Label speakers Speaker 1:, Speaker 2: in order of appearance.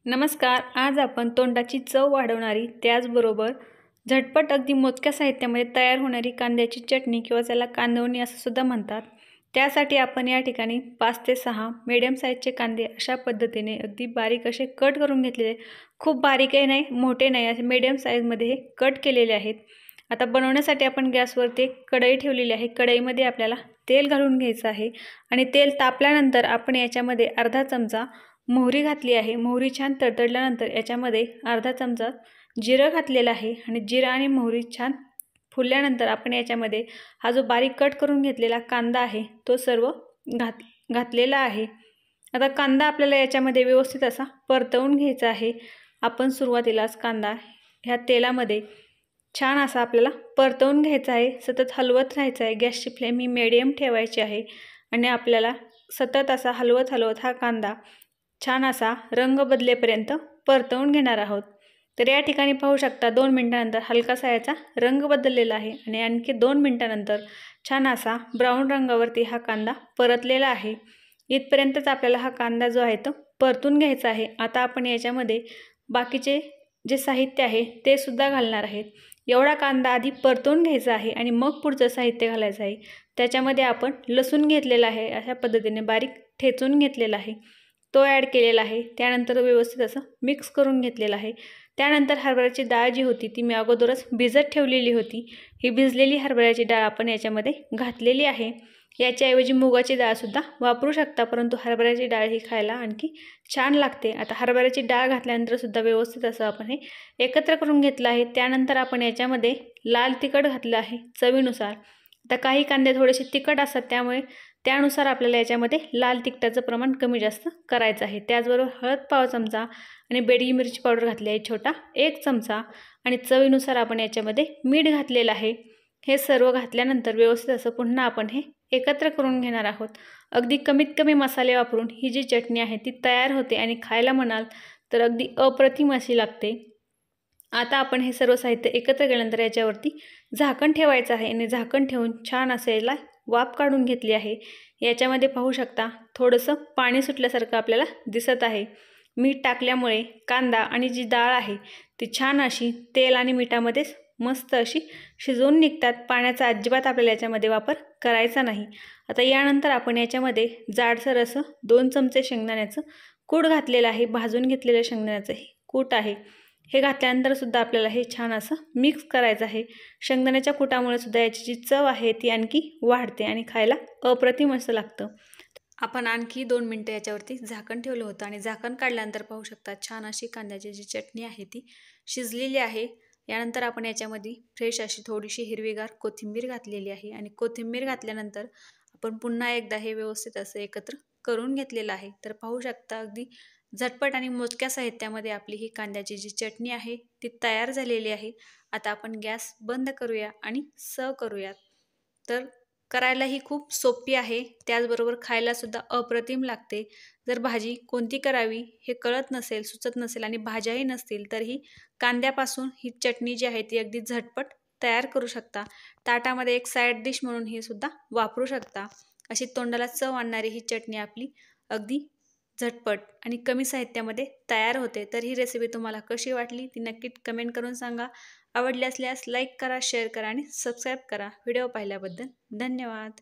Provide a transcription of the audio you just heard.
Speaker 1: नमस्कार. आज आपण तोंडाची चव वाढवणारी त्याचबरोबर झटपट अगदी मोजक्या साहित्यामध्ये तयार होणारी कांद्याची चटणी किंवा त्याला कांदवणी असं सुद्धा म्हणतात. त्यासाठी आपण या ठिकाणी 5 ते 6 मीडियम साईजचे कांदे अशा पद्धतीने अगदी बारीक असे कट करून घेतलेले. खूप बारीकही नाही, मोठे नाही, असे मीडियम साईजमध्ये हे कट केलेले आहेत. आता बनवण्यासाठी आपण गॅसवरती कढई ठेवलेली आहे. कढईमध्ये आपल्याला तेल घालून घ्यायचं आहे आणि तेल तापल्यानंतर आपण याच्यामध्ये अर्धा चमचा मोहरी घातली आहे. मोहरी छान तडतडल्यानंतर याच्यामध्ये अर्धा चमचा जिरं घातलेलं आहे आणि जिरं आणि मोहरी छान फुलल्यानंतर आपण याच्यामध्ये हा जो बारीक कट करून घेतलेला कांदा आहे तो सर्व घातलेला आहे. आता कांदा आपल्याला याच्यामध्ये व्यवस्थित असा परतवून घ्यायचा आहे. आपण सुरुवातीलाच कांदा ह्या तेलामध्ये छान असा आपल्याला परतवून घ्यायचा आहे. सतत हलवत राहायचं आहे. गॅसची फ्लेम ही मीडियम ठेवायची आहे आणि आपल्याला सतत असा हलवत हा कांदा छान असा रंग बदलेपर्यंत परतवून घेणार आहोत. तर या ठिकाणी पाहू शकता 2 मिनिटांनंतर हलकासा याचा रंग बदललेला आहे आणि आणखी 2 मिनिटांनंतर छान असा ब्राऊन रंगावरती हा कांदा परतलेला आहे. इथपर्यंतच आपल्याला हा कांदा जो आहे तो परतून घ्यायचा आहे. आता आपण याच्यामध्ये बाकीचे जे साहित्य आहे ते सुद्धा घालणार आहेत. एवढा कांदा आधी परतून घ्यायचा आहे आणि मग पुढचं साहित्य घालायचं आहे. त्याच्यामध्ये आपण लसूण घेतलेला आहे, अशा पद्धतीने बारीक ठेचून घेतलेला आहे, तो ॲड केलेला आहे. त्यानंतर व्यवस्थित असं मिक्स करून घेतलेलं आहे. त्यानंतर हरभऱ्याची डाळ जी होती ती मी अगोदरच भिजत ठेवलेली होती. ही भिजलेली हरभऱ्याची डाळ आपण याच्यामध्ये घातलेली आहे. याच्याऐवजी मुगाची डाळसुद्धा वापरू शकता, परंतु हरभऱ्याची डाळ ही खायला आणखी छान लागते. आता हरभऱ्याची डाळ घातल्यानंतरसुद्धा व्यवस्थित असं आपण हे एकत्र करून घेतलं आहे. त्यानंतर आपण याच्यामध्ये लाल तिखट घातलं आहे चवीनुसार. आता काही कांदे थोडेसे तिखट असतात, त्यामुळे त्यानुसार आपल्याला याच्यामध्ये लाल तिखटाचं प्रमाण कमी जास्त करायचं आहे. त्याचबरोबर हळद पाव चमचा आणि बेडगी मिरची पावडर घातली आहे छोटा 1 चमचा आणि चवीनुसार आपण याच्यामध्ये मीठ घातलेलं आहे. हे सर्व घातल्यानंतर व्यवस्थित असं पुन्हा आपण हे एकत्र करून घेणार आहोत. अगदी कमीत कमी मसाले वापरून ही जी चटणी आहे ती तयार होते आणि खायला म्हणाल तर अगदी अप्रतिम अशी लागते. आता आपण हे सर्व साहित्य एकत्र केल्यानंतर याच्यावरती झाकण ठेवायचं आहे आणि झाकण ठेवून छान असं याला वाफ काढून घेतली आहे. याच्यामध्ये पाहू शकता थोडंसं पाणी सुटल्यासारखं आपल्याला दिसत आहे. मीठ टाकल्यामुळे कांदा आणि जी डाळ आहे ती छान अशी तेल आणि मिठामध्येच मस्त अशी शिजवून निघतात. पाण्याचा अजिबात आपल्याला याच्यामध्ये वापर करायचा नाही. आता यानंतर आपण याच्यामध्ये जाडसर असं 2 चमचे शेंगदाण्याचं कूट घातलेलं आहे. भाजून घेतलेलं शेंगदाण्याचं हे कूट आहे. हे घातल्यानंतर सुद्धा आपल्याला हे छान असं मिक्स करायचं आहे. शेंगदाण्याच्या कुटामुळे सुद्धा याची जी चव आहे ती आणखी वाढते आणि खायला अप्रतिम असं लागतं. आपण आणखी 2 मिनटं याच्यावरती झाकण ठेवलं होतं आणि झाकण काढल्यानंतर पाहू शकता छान अशी कांद्याची जी चटणी आहे ती शिजलेली आहे. यानंतर आपण याच्यामध्ये फ्रेश अशी थोडीशी हिरवीगार कोथिंबीर घातलेली आहे आणि कोथिंबीर घातल्यानंतर आपण पुन्हा एकदा हे व्यवस्थित असं एकत्र करून घेतलेलं आहे. तर पाहू शकता अगदी झटपट आणि मोजक्या साहित्यामध्ये आपली ही कांद्याची जी चटणी आहे ती तयार झालेली आहे. आता आपण गॅस बंद करूया आणि सर्व करूयात. तर करायलाही खूप सोपी आहे, त्याचबरोबर खायलासुद्धा अप्रतिम लागते. जर भाजी कोणती करावी हे कळत नसेल, सुचत नसेल आणि भाज्याही नसतील तर ही कांद्यापासून ही चटणी जी आहे ती अगदी झटपट तयार करू शकता. ताटामध्ये एक साईड डिश म्हणून ही सुद्धा वापरू शकता. अशी तोंडाला चव आणणारी ही चटणी आपली अगदी झटपट आणि कमी साहित्यामध्ये तयार होते. तर ही रेसिपी तुम्हाला कशी वाटली ती नक्की कमेंट करून सांगा. आवडली असल्यास लाईक करा, शेअर करा आणि सबस्क्राईब करा. व्हिडिओ पाहिल्याबद्दल धन्यवाद.